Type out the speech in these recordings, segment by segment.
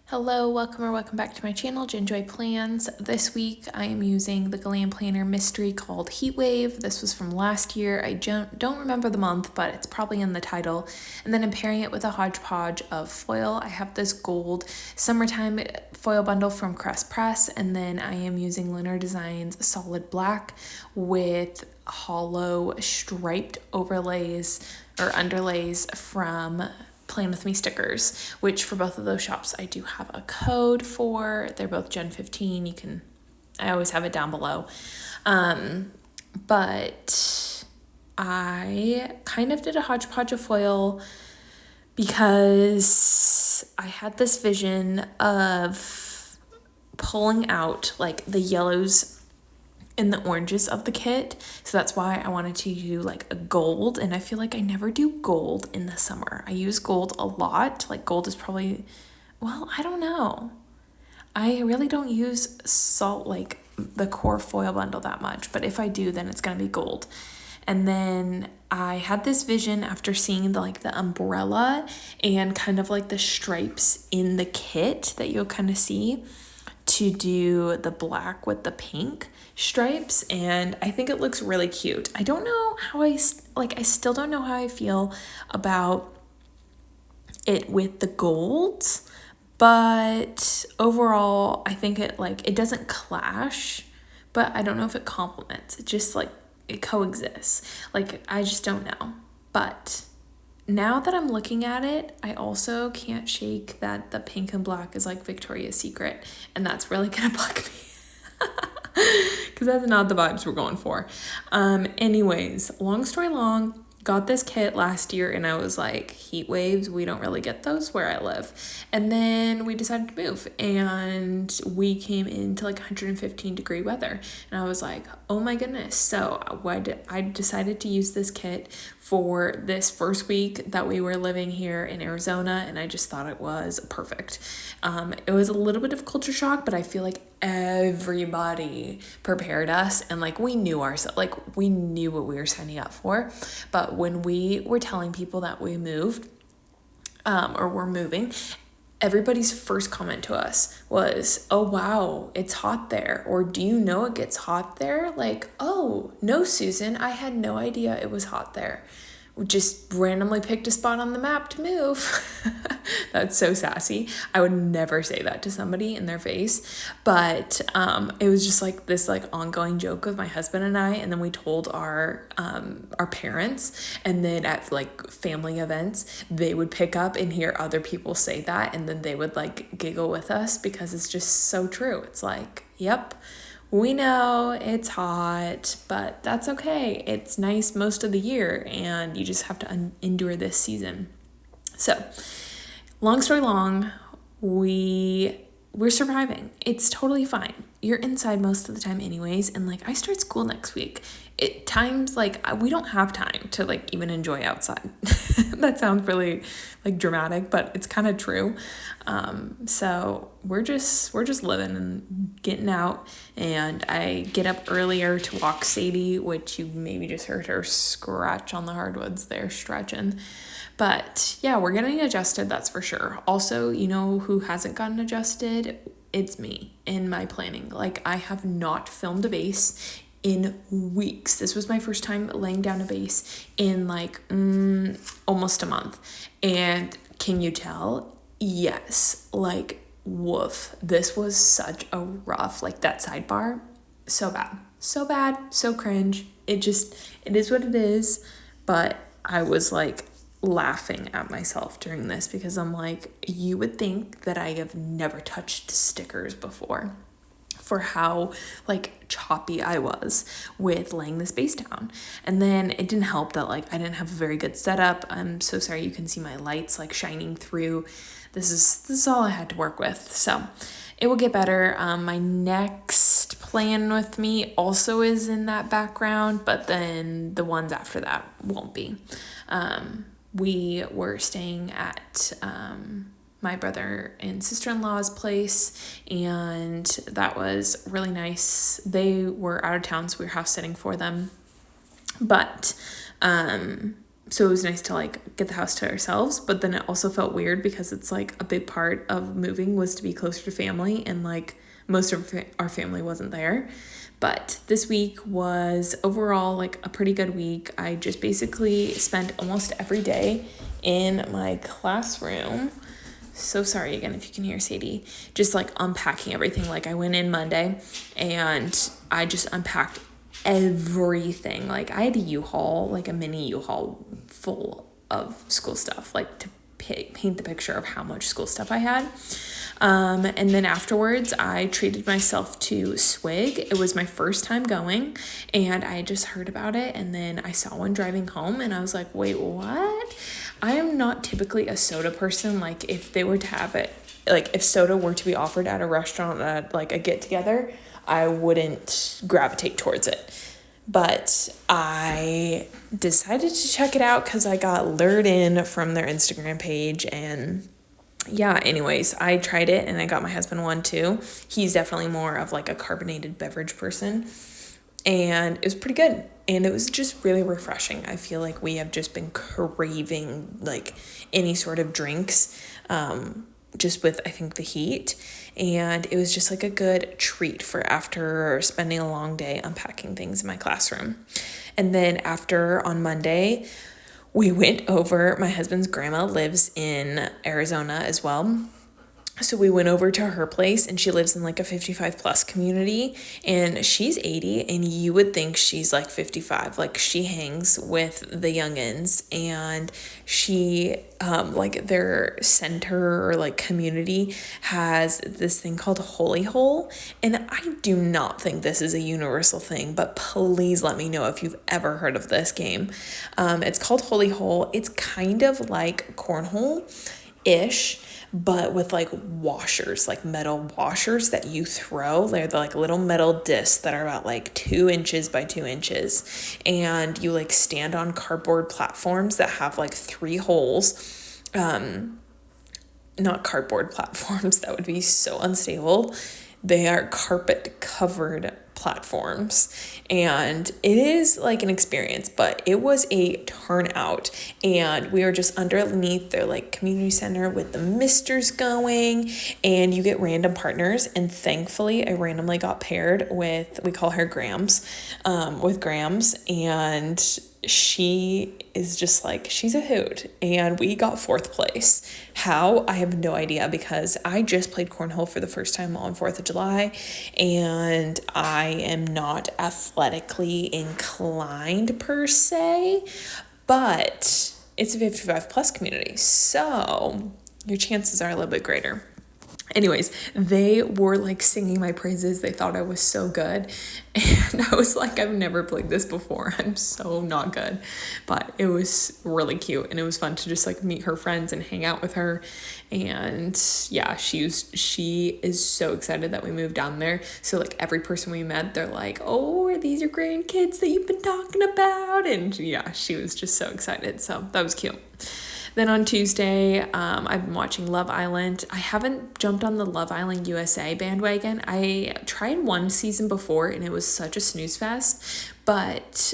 Hello, welcome back to my channel, Ginjoy Plans. This week I am using the Glam planner mystery called Heat Wave. This was from last year. I don't remember the month, but it's probably in the title. And then I'm pairing it with a hodgepodge of foil. I have this gold summertime foil bundle from Cress Press, and then I am using Lynner Designs solid black with hollow striped overlays or underlays from Plan With Me stickers, which for both of those shops I do have a code for. They're both Gen 15. I always have it down below. But I kind of did a hodgepodge of foil because I had this vision of pulling out like the yellows and the oranges of the kit. So that's why I wanted to do like a gold, and I feel like I never do gold in the summer. I use gold a lot. Like gold is probably, well, I don't know. I really don't use salt like the core foil bundle that much, but if I do, then it's gonna be gold. And then I had this vision after seeing the umbrella and kind of like the stripes in the kit that you'll kind of see, to do the black with the pink stripes, and I think it looks really cute. I don't know how I still don't know how I feel about it with the gold, but overall I think it doesn't clash, but I don't know if it complements. It just it coexists. I just don't know. But now that I'm looking at it, I also can't shake that the pink and black is like Victoria's Secret, and that's really gonna bug me because that's not the vibes we're going for. Anyways, long story long, got this kit last year and I was like, heat waves, we don't really get those where I live. And then we decided to move and we came into 115-degree weather, and I was like, oh my goodness. So I decided to use this kit for this first week that we were living here in Arizona, and I just thought it was perfect. It was a little bit of culture shock, but I feel like everybody prepared us, and we knew we knew what we were signing up for. But when we were telling people that we moved or we're moving, everybody's first comment to us was, oh wow, it's hot there, or do you know it gets hot there? Oh no, Susan, I had no idea it was hot there. We just randomly picked a spot on the map to move. That's so sassy. I would never say that to somebody in their face, but it was just this ongoing joke of my husband and I, and then we told our parents, and then at family events they would pick up and hear other people say that, and then they would giggle with us because it's just so true. It's yep, we know it's hot, but that's okay. It's nice most of the year, and you just have to endure this season. So, long story long, we're surviving. It's totally fine. You're inside most of the time anyways, and I start school next week. We don't have time to even enjoy outside. That sounds really dramatic, but it's kind of true. So we're just living and getting out, and I get up earlier to walk Sadie, which you maybe just heard her scratch on the hardwoods there, stretching. But yeah, we're getting adjusted, that's for sure. Also, you know who hasn't gotten adjusted? It's me in my planning. I have not filmed a base in weeks. This was my first time laying down a base in almost a month. And can you tell? Yes. Woof. This was such a rough, that sidebar. So bad. So bad. So cringe. It is what it is. But I was laughing at myself during this because I'm you would think that I have never touched stickers before, for how choppy I was with laying this base down. And then it didn't help that I didn't have a very good setup. I'm so sorry, you can see my lights shining through. This is all I had to work with. So it will get better. My next Plan With Me also is in that background, but then the ones after that won't be. We were staying at my brother and sister-in-law's place, and that was really nice. They were out of town, so we were house sitting for them. But So it was nice to like get the house to ourselves, but then it also felt weird because it's like a big part of moving was to be closer to family, and like most of our family wasn't there. But this week was overall like a pretty good week. I just basically spent almost every day in my classroom. So sorry again if you can hear Sadie. Just like unpacking everything. Like I went in Monday and I just unpacked everything. Like I had a U-Haul, like a mini U-Haul full of school stuff, like to paint the picture of how much school stuff I had. And then afterwards, I treated myself to Swig. It was my first time going, and I had just heard about it, and then I saw one driving home, and I was like, wait, what? I am not typically a soda person. Like, if they were to have it, like, if soda were to be offered at a restaurant, at, like, a get-together, I wouldn't gravitate towards it. But I decided to check it out because I got lured in from their Instagram page, and yeah, anyways, I tried it and I got my husband one too. He's definitely more of like a carbonated beverage person, and it was pretty good. And it was just really refreshing. I feel like we have just been craving like any sort of drinks, just with, I think, the heat. And it was just like a good treat for after spending a long day unpacking things in my classroom. And then after on Monday, we went over, my husband's grandma lives in Arizona as well. So we went over to her place, and she lives in like a 55 plus community, and she's 80, and you would think she's like 55. Like she hangs with the youngins, and she like their center or like community has this thing called Holy Hole, and I do not think this is a universal thing, but please let me know if you've ever heard of this game. It's called Holy Hole. It's kind of like cornhole ish, but with like washers, like metal washers that you throw. They're like little metal discs that are about like 2 inches by 2 inches, and you like stand on cardboard platforms that have like 3 holes. Not cardboard platforms, that would be so unstable. They are carpet covered platforms, and it is like an experience, but it was a turnout, and we were just underneath their like community center with the misters going, and you get random partners, and thankfully I randomly got paired with, we call her Grams, with Grams, and she is just like, she's a hoot, and we got 4th place. How? I have no idea, because I just played cornhole for the first time on 4th of July, and I am not athletically inclined per se, but it's a 55 plus community, so your chances are a little bit greater. Anyways, they were like singing my praises. They thought I was so good. And I was like, I've never played this before. I'm so not good. But it was really cute. And it was fun to just like meet her friends and hang out with her. And yeah, she is so excited that we moved down there. So like every person we met, they're like, oh, are these your grandkids that you've been talking about? And yeah, she was just so excited. So that was cute. Then on Tuesday, I've been watching Love Island. I haven't jumped on the Love Island USA bandwagon. I tried one season before, and it was such a snooze fest. But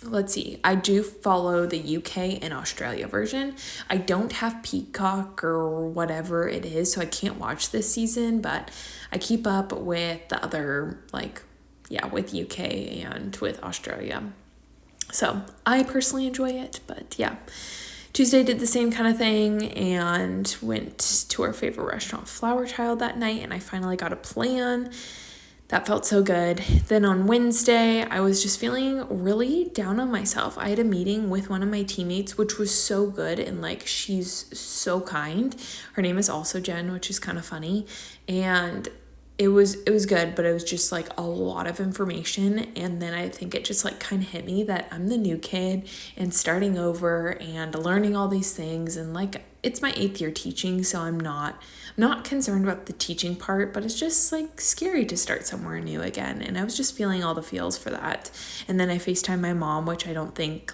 let's see, I do follow the UK and Australia version. I don't have Peacock or whatever it is, so I can't watch this season, but I keep up with the other, with UK and with Australia. So I personally enjoy it, but yeah. Tuesday did the same kind of thing and went to our favorite restaurant, Flower Child, that night, and I finally got a plan. That felt so good. Then on Wednesday, I was just feeling really down on myself. I had a meeting with one of my teammates, which was so good, and she's so kind. Her name is also Jen, which is kind of funny, and it was good, but it was just a lot of information. And then I think it just kind of hit me that I'm the new kid and starting over and learning all these things, and it's my 8th year teaching, so I'm not concerned about the teaching part, but it's just scary to start somewhere new again. And I was just feeling all the feels for that. And then I FaceTimed my mom, which I don't think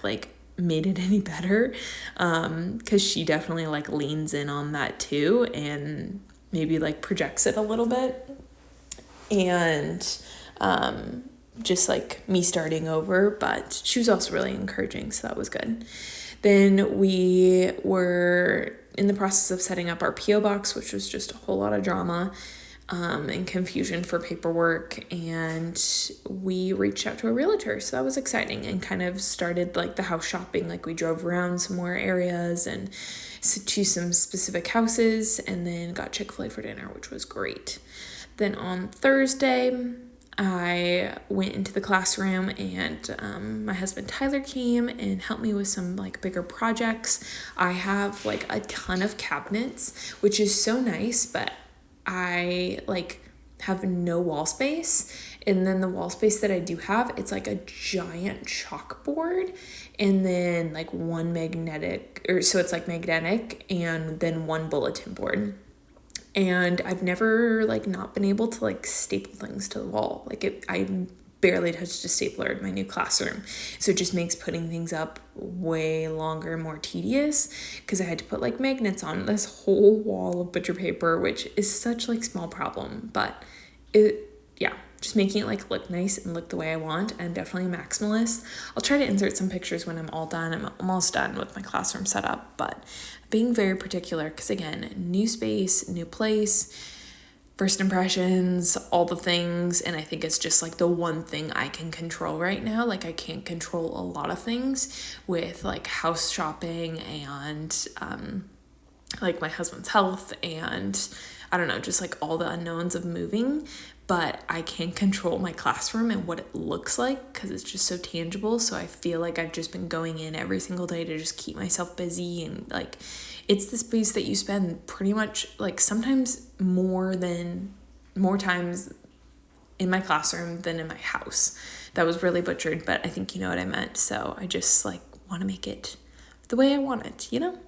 made it any better, because she definitely leans in on that too, and maybe projects it a little bit. And just like me starting over, but she was also really encouraging, so that was good. Then we were in the process of setting up our P.O. box, which was just a whole lot of drama and confusion for paperwork, and we reached out to a realtor, so that was exciting, and kind of started like the house shopping. Like we drove around some more areas and to some specific houses, and then got Chick-fil-A for dinner, which was great. Then on Thursday, I went into the classroom, and my husband Tyler came and helped me with some like bigger projects. I have like a ton of cabinets, which is so nice, but I like have no wall space. And then the wall space that I do have, it's like a giant chalkboard, and then like one magnetic, or so it's like magnetic, and then one bulletin board. And I've never like not been able to like staple things to the wall. I barely touched a stapler in my new classroom. So it just makes putting things up way longer, more tedious, because I had to put like magnets on this whole wall of butcher paper, which is such like small problem, but just making it like look nice and look the way I want. I'm definitely a maximalist. I'll try to insert some pictures when I'm all done. I'm almost done with my classroom setup, but being very particular, because again, new space, new place, first impressions, all the things, and I think it's just like the one thing I can control right now. Like I can't control a lot of things with like house shopping and like my husband's health, and I don't know, just like all the unknowns of moving. But I can control my classroom and what it looks like, because it's just so tangible. So I feel like I've just been going in every single day to just keep myself busy, and like it's the space that you spend pretty much like sometimes more times in my classroom than in my house. That was really butchered, but I think you know what I meant. So I just like want to make it the way I want it, you know?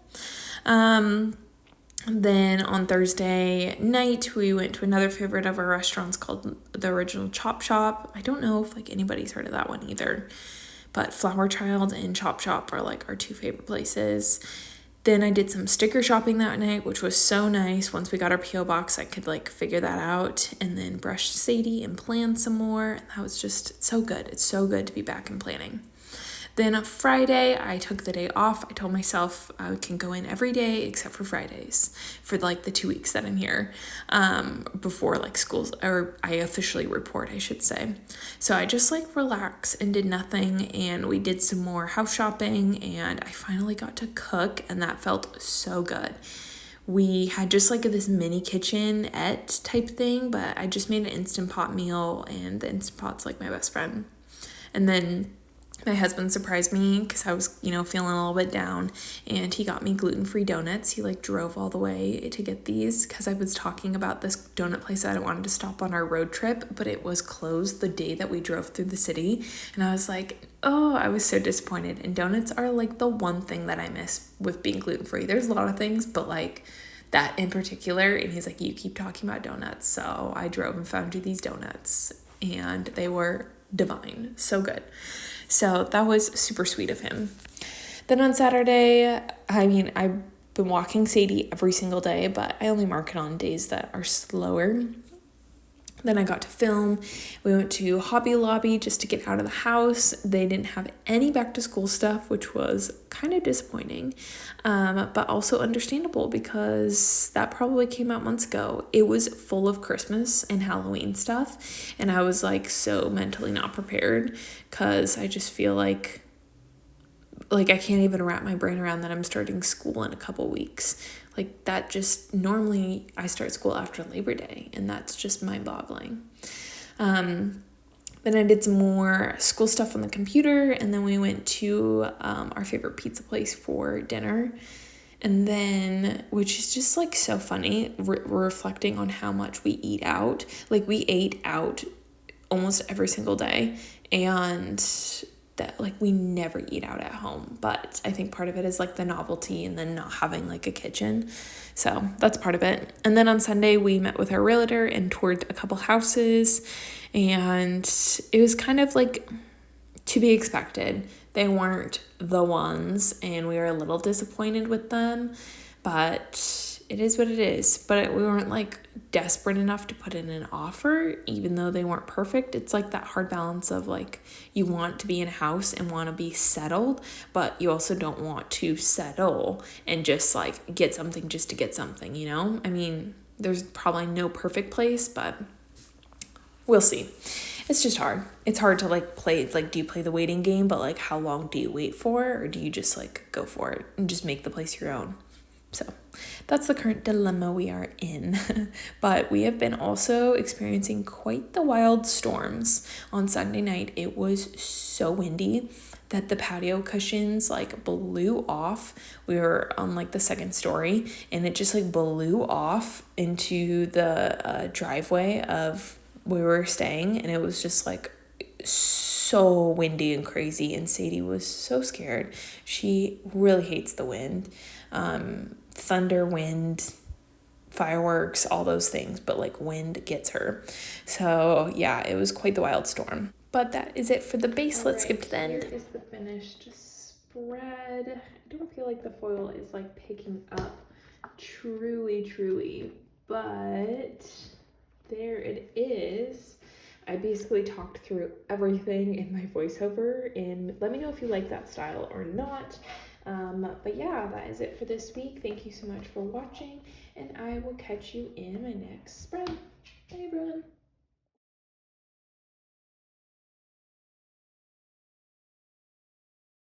Then on Thursday night, we went to another favorite of our restaurants called The Original Chop Shop. I don't know if like anybody's heard of that one either, but Flower Child and Chop Shop are like our two favorite places. Then I did some sticker shopping that night, which was so nice. Once we got our P.O. box, I could like figure that out, and then brushed Sadie and plan some more. That was just so good. It's so good to be back in planning. Then on Friday, I took the day off. I told myself I can go in every day except for Fridays for like the 2 weeks that I'm here before like schools, or I officially report, I should say. So I just like relaxed and did nothing, and we did some more house shopping, and I finally got to cook, and that felt so good. We had just like this mini kitchenette type thing, but I just made an Instant Pot meal, and the Instant Pot's like my best friend. And then my husband surprised me because I was, feeling a little bit down, and he got me gluten-free donuts. He like drove all the way to get these because I was talking about this donut place that I wanted to stop on our road trip, but it was closed the day that we drove through the city. And I was like, oh, I was so disappointed. And donuts are like the one thing that I miss with being gluten-free. There's a lot of things, but like that in particular. And he's like, you keep talking about donuts. So I drove and found you these donuts, and they were divine. So good. So that was super sweet of him. Then on Saturday, I've been walking Sadie every single day, but I only mark it on days that are slower. Then I got to film. We went to Hobby Lobby just to get out of the house. They didn't have any back to school stuff, which was kind of disappointing, but also understandable because that probably came out months ago. It was full of Christmas and Halloween stuff, and I was like so mentally not prepared because I just feel like I can't even wrap my brain around that I'm starting school in a couple weeks. Like that just, normally I start school after Labor Day, and that's just mind-boggling. Then I did some more school stuff on the computer, and then we went to our favorite pizza place for dinner. And then, which is just like so funny, reflecting on how much we eat out. Like we ate out almost every single day, and that like we never eat out at home, but I think part of it is like the novelty and then not having like a kitchen, so that's part of it. And then on Sunday we met with our realtor and toured a couple houses, and it was kind of like to be expected. They weren't the ones, and we were a little disappointed with them, but it is what it is. But we weren't like desperate enough to put in an offer, even though they weren't perfect. It's like that hard balance of like, you want to be in a house and want to be settled, but you also don't want to settle and just like get something just to get something, you know? I mean, there's probably no perfect place, but we'll see. It's just hard. It's hard to like play, like, do you play the waiting game, but like how long do you wait for, or do you just like go for it and just make the place your own? So that's the current dilemma we are in. But we have been also experiencing quite the wild storms. On Sunday night, it was so windy that the patio cushions like blew off. We were on like the second story, and it just like blew off into the driveway of where we were staying, and it was just like so windy and crazy, and Sadie was so scared. She really hates the wind. Thunder, wind, fireworks, all those things, but like wind gets her. So yeah, it was quite the wild storm. But that is it for the base. Let's skip to the end. Here is the finished spread. I don't feel like the foil is like picking up truly, but there it is. I basically talked through everything in my voiceover, and let me know if you like that style or not. But yeah, that is it for this week. Thank you so much for watching, and I will catch you in my next spread.